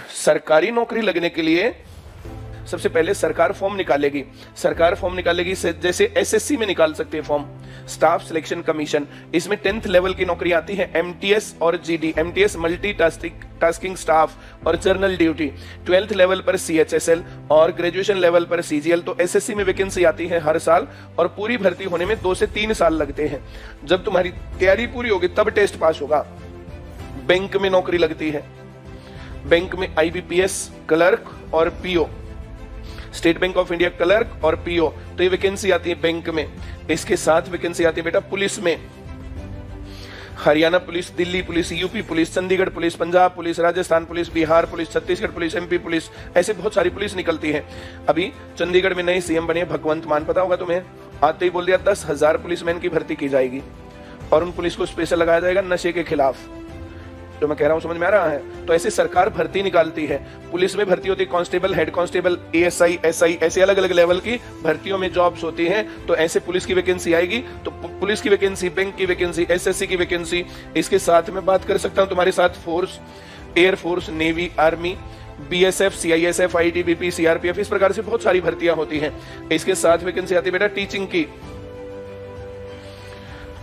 सरकारी नौकरी लगने के लिए सबसे पहले सरकार फॉर्म निकालेगी। सरकार फॉर्म निकालेगी जैसे एसएससी में निकाल सकती है फॉर्म, स्टाफ सिलेक्शन कमीशन। इसमें 10th लेवल की नौकरी आती है, एमटीएस और GD. MTS multi tasking staff और जर्नल ड्यूटी। 12th लेवल पर सीएचएसएल और ग्रेजुएशन लेवल पर सीजीएल। तो एसएससी में वैकेंसी आती है हर साल और पूरी भर्ती होने में 2 से 3 साल लगते हैं। जब तुम्हारी तैयारी पूरी होगी तब टेस्ट पास होगा। बैंक में नौकरी लगती है, बैंक में आईबीपीएस क्लर्क और PO, state bank of India clerk और पीओ। तो ये वैकेंसी आती है बैंक में। इसके साथ वैकेंसी आती है बेटा पुलिस में, Haryana police, Delhi police, UP police, Chandigarh police, Punjab police, Rajasthan police, Bihar police, Chhattisgarh police, MP police, ऐसे बहुत सारी पुलिस निकलती है। अभी चंडीगढ़ में नए सीएम बने भगवंत मान, पता होगा तुम्हें, आते ही बोल दिया 10,000 पुलिसमैन की भर्ती की जाएगी और उन पुलिस को स्पेशल लगाया जाएगा नशे के खिलाफ। जो मैं कह रहा हूं समझ में आ रहा है? तो ऐसे सरकार भर्ती निकालती है। पुलिस में भर्ती होती है constable, head constable, ASI, SI, ऐसे अलग अलग लेवल की भर्तियों में जॉब्स होती हैं। तो ऐसे पुलिस की वैकेंसी आएगी। तो पुलिस की वैकेंसी, बैंक की वैकेंसी, एसएससी की वैकेंसी। इसके साथ मैं बात कर सकता हूं तुम्हारे साथ force, air force, navy, army, BSF, CISF, ITBP, CRPF, इस प्रकार से बहुत सारी भर्तियां होती हैं। इसके साथ वैकेंसी आती है बेटा टीचिंग की।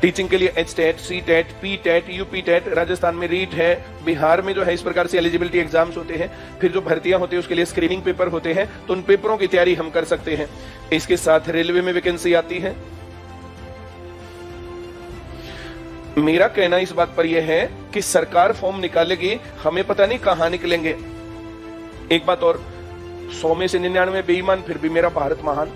टीचिंग के लिए HTET, CTET, PTET, UPTET, Rajasthan में रीट है, बिहार में जो है इस प्रकार से एलिजिबिलिटी एग्जाम्स होते हैं। फिर जो भर्तियां होती है उसके लिए स्क्रीनिंग पेपर होते हैं, तो उन पेपरों की तैयारी हम कर सकते हैं। इसके साथ रेलवे में वैकेंसी आती है। मेरा कहना इस बात पर यह है कि सरकार फॉर्म निकालेगी, हमें पता नहीं कहां निकलेंगे। एक बात और, 100 में से 99 बेईमान, फिर भी मेरा भारत महान।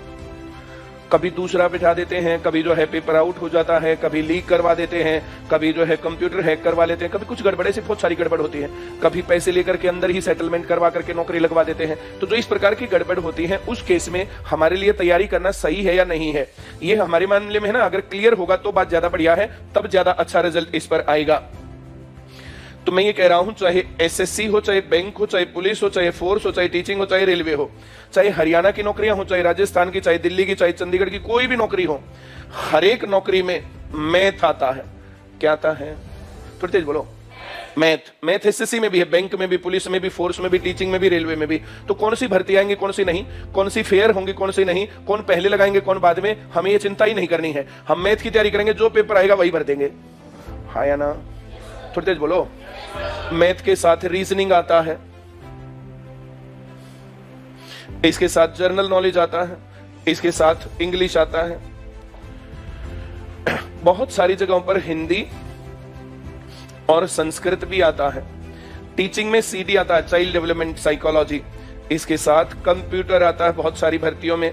कभी दूसरा बिठा देते हैं, कभी जो है पेपर आउट हो जाता है, कभी लीक करवा देते हैं, कभी जो है कंप्यूटर हैक करवा लेते हैं, कभी कुछ गड़बड़े से बहुत सारी गड़बड़ होती है, कभी पैसे लेकर के अंदर ही सेटलमेंट करवा करके नौकरी लगवा देते हैं। तो जो इस प्रकार की गड़बड़ होती है उस केस में हमारे लिए तैयारी करना सही है या नहीं है, ये हमारे मामले में है ना, अगर क्लियर होगा तो बात ज्यादा बढ़िया है, तब ज्यादा अच्छा रिजल्ट इस पर आएगा। तो मैं ये कह रहा हूं, चाहे एसएससी हो, चाहे बैंक हो, चाहे पुलिस हो, चाहे फोर्स हो, चाहे टीचिंग हो, चाहे रेलवे हो, चाहे हरियाणा की नौकरियां हो, चाहे राजस्थान की, चाहे दिल्ली की, चाहे चंडीगढ़ की, कोई भी नौकरी हो, हर एक नौकरी में मैथ आता है। क्या आता है? थोड़ी तेज बोलो। मैथ। मैथ एसएससी में भी है, बैंक में भी, पुलिस में भी, फोर्स में भी, टीचिंग में भी, रेलवे में भी। तो कौन सी भर्ती आएंगी, कौन सी नहीं, कौन सी फेयर होंगी, कौन सी नहीं, कौन पहले लगाएंगे, कौन बाद में, हमें ये चिंता ही नहीं करनी है। हम मैथ की तैयारी करेंगे, जो पेपर आएगा वही भर देंगे। हाँ या ना? थोड़ी तेज बोलो। मैथ के साथ रीजनिंग आता है, इसके साथ जर्नल नॉलेज आता है, इसके साथ इंग्लिश आता है, बहुत सारी जगहों पर हिंदी और संस्कृत भी आता है। टीचिंग में सीडी आता है, चाइल्ड डेवलपमेंट साइकोलॉजी। इसके साथ कंप्यूटर आता है बहुत सारी भर्तियों में।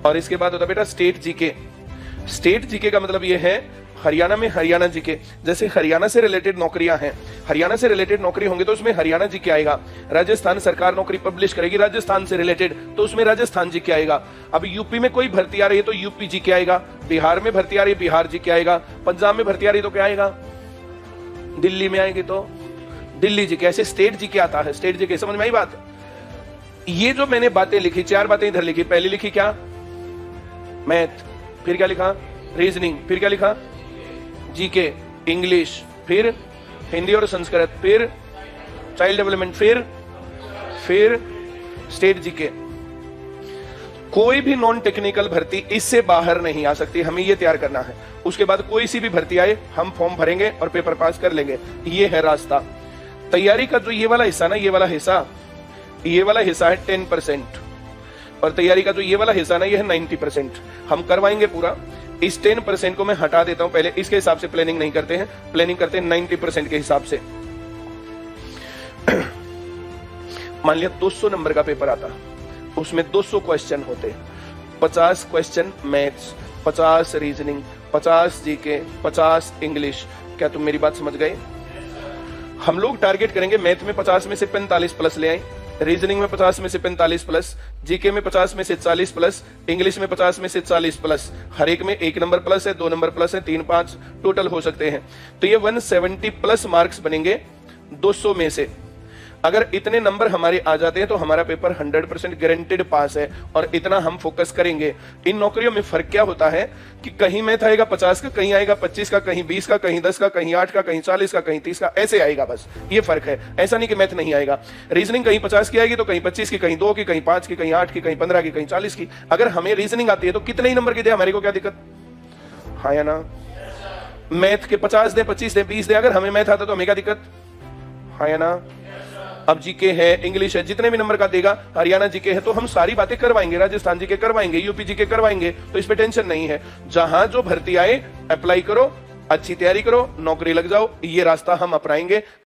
और इसके बाद होता है बेटा स्टेट जीके। स्टेट जीके का मतलब यह है हरियाणा में हरियाणा जीके, जैसे हरियाणा से रिलेटेड नौकरियां हैं, हरियाणा से रिलेटेड नौकरी होंगे तो उसमें हरियाणा जीके आएगा। राजस्थान सरकार नौकरी पब्लिश करेगी राजस्थान से रिलेटेड, तो उसमें राजस्थान जीके आएगा। अब यूपी में कोई भर्ती आ रही है तो यूपी जीके आएगा, बिहार में भर्ती आ रही है बिहार जीके आएगा, पंजाब में भर्ती आ रही है तो क्या आएगा, दिल्ली में आएगी तो दिल्ली जीके। ऐसे स्टेट जीके आता है, स्टेट जीके। समझ में आई बात? ये जो मैंने बातें लिखी, 4 बातें इधर लिखी। पहली लिखी क्या? मैथ। फिर क्या लिखा? रीजनिंग। फिर क्या लिखा? जीके, इंग्लिश, फिर हिंदी और संस्कृत, फिर चाइल्ड डेवलपमेंट, फिर स्टेट जीके। कोई भी नॉन टेक्निकल भर्ती इससे बाहर नहीं आ सकती, हमें ये तैयार करना है। उसके बाद कोई सी भी भर्ती आए हम फॉर्म भरेंगे और पेपर पास कर लेंगे। ये है रास्ता। तैयारी का जो ये वाला हिस्सा ना, ये वाला हिस्सा है 10%, और तैयारी का जो ये वाला हिस्सा ना, ये है 90%। हम करवाएंगे पूरा। इस 10% को मैं हटा देता हूं पहले, इसके हिसाब से प्लानिंग नहीं करते हैं, प्लानिंग करते हैं 90% के हिसाब से। मान लिया 200 नंबर का पेपर आता, उसमें 200 क्वेश्चन होते, 50 question maths, 50 reasoning, 50 GK, 50 English. क्या तुम मेरी बात समझ गए? हम लोग टारगेट करेंगे मैथ में 50 में से 45 प्लस ले आए, रीजनिंग में 50 में से 45 प्लस, जीके में 50 में से 40 प्लस, इंग्लिश में 50 में से 40 प्लस। हर एक में 1 नंबर प्लस है, 2 नंबर प्लस है, 3, 5 टोटल हो सकते हैं। तो ये 170 प्लस मार्क्स बनेंगे 200 में से। अगर इतने नंबर हमारे आ जाते हैं तो हमारा पेपर 100% गारंटेड पास है, और इतना हम फोकस करेंगे। इन नौकरियों में फर्क क्या होता है कि कहीं मैथ आएगा 50 का, कहीं आएगा 25 का, कहीं 20 का, कहीं 10 का, कहीं 8 का, कहीं 40 का, कहीं 30 का, ऐसे आएगा, बस ये फर्क है। ऐसा नहीं कि मैथ नहीं आएगा। रीजनिंग कहीं 50 की आएगी तो कहीं 25 की, कहीं 2 की, कहीं 5 की, कहीं 8 की, कहीं 15 की, कहीं 40 की। अगर हमें रीजनिंग आती है तो कितने ही नंबर की दे, हमारे को क्या दिक्कत, हाँ या ना? मैथ के 50 दे, 25 दे, 20 दे, अगर हमें मैथ आता तो हमें क्या दिक्कत, हाँ या ना? अब जीके है, इंग्लिश है, जितने भी नंबर का देगा, हरियाणा जीके है तो हम सारी बातें करवाएंगे, राजस्थान जीके करवाएंगे, यूपी जीके करवाएंगे, तो इस पे टेंशन नहीं है। जहां जो भर्ती आए अप्लाई करो, अच्छी तैयारी करो, नौकरी लग जाओ, ये रास्ता हम अपनाएंगे।